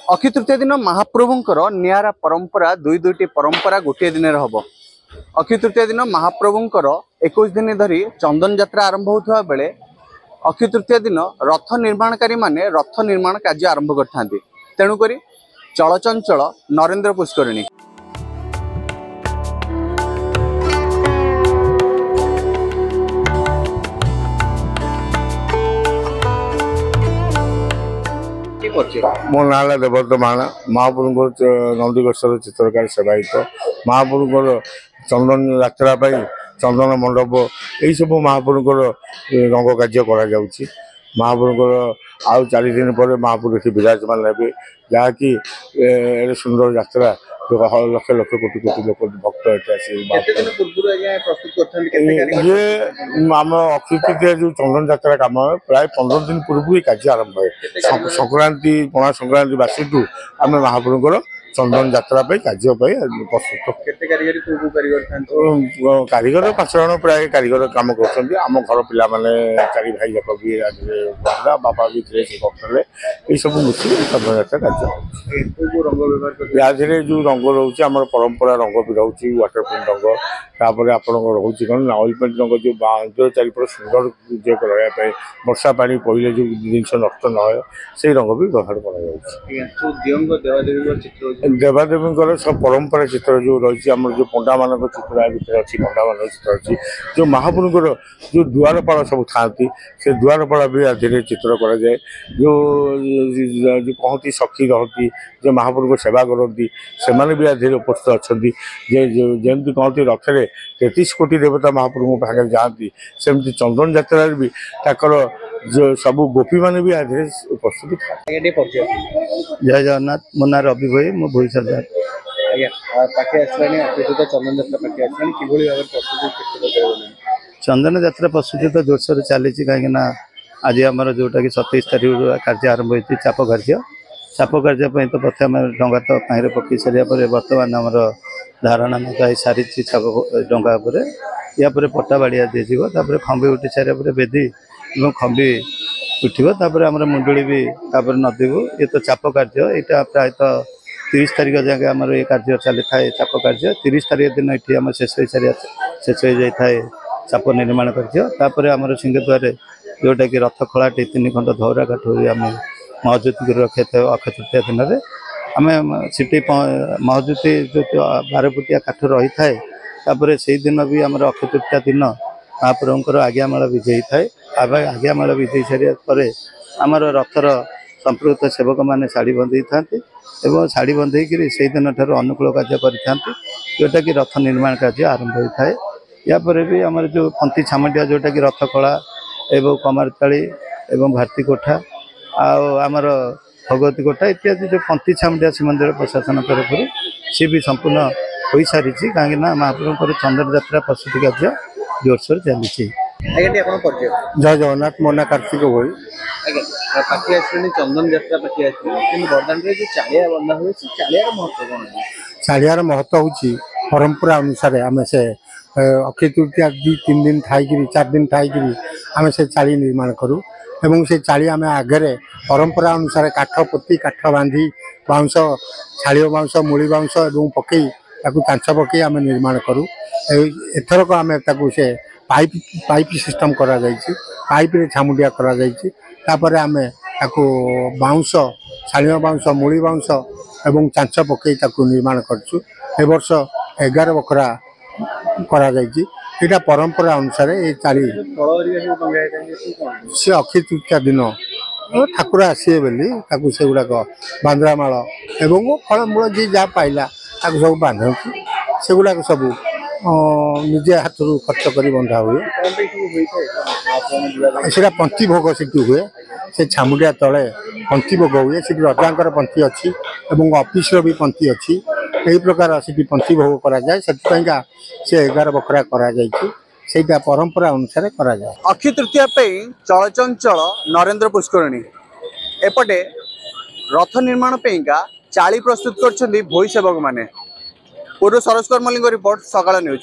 अक्षय तृतीय दिन महाप्रभुंकर नियारा परंपरा दुईटी परंपरा गोटे दिन हम। अक्षय तृतीय दिन महाप्रभुंकर 21 दिन धरी चंदन यात्रा आरंभ होता बेले अक्षय तृतीय दिन रथ निर्माणकारी माने रथ निर्माण कार्य आरंभ करथांती। तेणुक चलचंचल नरेंद्र पुष्करिणी। मो ना देवव्रत माणा महाप्रभु नंदीघोषर चित्रकार सेवायित महाप्रभुर चंदन यात्रा चंदन मंडप यही सब महाप्रभुर रंग कार्य कर महाप्रभुर आउ 4 दिन पर महाप्रभु ये विराजमान हे जहाँकि सुंदर यात्रा लक्ष लक्ष कोटि कोटि लोक भक्त ये आम अक्षय तृतीया जो चंदन यात्रा कम प्राय 15 दिन पूर्व कार्य आरंभ है। संक्रांति पणा संक्रांति बासी आम महाप्रभुर चंदन यात्रा कार्य प्रस्तुत कारीगर 5 जन प्राय कारीगर कम कर आम घर पिला 4 भाई जाक भी बापा भी थे ये सब मिली चंदन यात्रा कार्य जो रंग रोचे आम परंपरा रंग भी रोचे वाटर प्रिंट रंग तापर आपण रोचे कौन ऑयल पेंट रंग जो बांधर चारिपट सुंदर रहा वर्षा पानी पड़े जो जिन नष्ट न हो से रंग भी व्यवहार कर देवादेवी सब परंपरा चित्र जो रही आम जो पंडा मान चित्र भर अच्छी पंडा मान चित्र अच्छी जो महाप्रभुर जो दुआरपाल सब था से दुआरपाल भी आधे चित्र कराए जो कहती सखी रहती जो महाप्रभु को सेवा करती से भी आधे उपस्थित अच्छा जमी कहती रथरे 33 कोटी देवता महाप्रभु पाखे जाती सेमती चंदन यात्रा भी जो सब गोपी मान भी आधे उपस्थित था। जय जगन्नाथ मो ना रवि भाई मो भोई सरदार चंदन यात्रा प्रस्तुति तो जोरसोर चली कहीं आज आम जोटा कि 27 तारीख कार्य आरंभ होती चाप कार्य तो प्रथम डंगा तो कहीं पकई सारे बर्तमान आमर धारणा नई सारी डंगा या पट्टा बाड़िया दीजिए खंबी उठी सारे बेदी और खंबी उठर आम मुंडुली भी नदीबू ये तो चाप कार्य यहाँ प्रायतः 30 तारीख जाए आम ये कार्य चली थाए चाप कार्य 30 तारीख दिन ये आम शेष हो जाए चाप निर्माण कार्य आम सिंहद्वार जोटा कि रथ खलाटी 3 खंड धौरा काठ आम महजुति कर रखी था अक्षय तृतीया दिन में आम सीटी महजुति जो 12 फुटिया काठ रही थाए से दिन भी आम अक्षय तृतीया दिन महाप्रभुंर आज्ञामाला विजयी थाए आज्ञामाला विजयी सारापर आमर रथर संपृक्त सेवक मैंने शाढ़ी बंधे था शाढ़ी बंधे से दिन ठार अनुकूल कार्य करता कि रथ निर्माण कार्य आरंभ होता है। यापर भी आमर जो पंथी छामटिया जोटा कि रथ कला एवं कमारताड़ी एवं भारती कोठा आमर भगवती कोठा इत्यादि जो पंथी छामटिया श्रीमंदिर प्रशासन तरफ सी भी संपूर्ण हो सारी कहीं महाप्रभुंर चंदन यात्रा प्रस्तुति कार्य जोरसोर चली। जय जगन्नाथ मो ना कार्तिक भाई चंदन यात्रा बरदान चालिया बंधा हुए चालिया महत्व कौन चाड़ियार महत्व हूँ परंपरा अनुसार आम से अक्षय तृतीया 2-3 दिन थाई 4 दिन थाई आम से चाली निर्माण करूँ एवं से चाली आम आगे परंपरा अनुसार काठ पोती काठ बांधी बाउंश छाड़ बाउंश मूली बाउंश पकई कांच पकई आम निर्माण करूँ। एथरक आम से पाइप सिस्टम करा पाइप रे छामुंडिया करा तापर आम बाउंश छाड़ बाउंश मूली बाउंश एवं चांच पकई निर्माण करछु। ए वर्ष 11 बखरा करा यहाँ परंपरा अनुसार ये चाली सी अक्षय तृतीया दिन ठाकुर आसवे बोली से गुड़ाक बांद्रामाल एवं फलमूल जी जहाँ पाइला सब बांधती से गुड़ाक सब निजे हाथ खर्च कर बंधा हुए सीटा पंथी भोग से हुए से छामुंडिया तले पंथी भोग हुए से रजांकर पंथी अच्छी ऑफिस भी पंथी अच्छी यही प्रकार से पंथी भोग कराए से 11 बखरा करा परंपरा अनुसार करा अक्षय तृतीया चलचंचल नरेंद्र पुष्करिणी एपटे रथ निर्माण चाली प्रस्तुत कर भोई सेवक माने। पूर्व सरोज कर्मलिंग रिपोर्ट सकाळ न्यूज।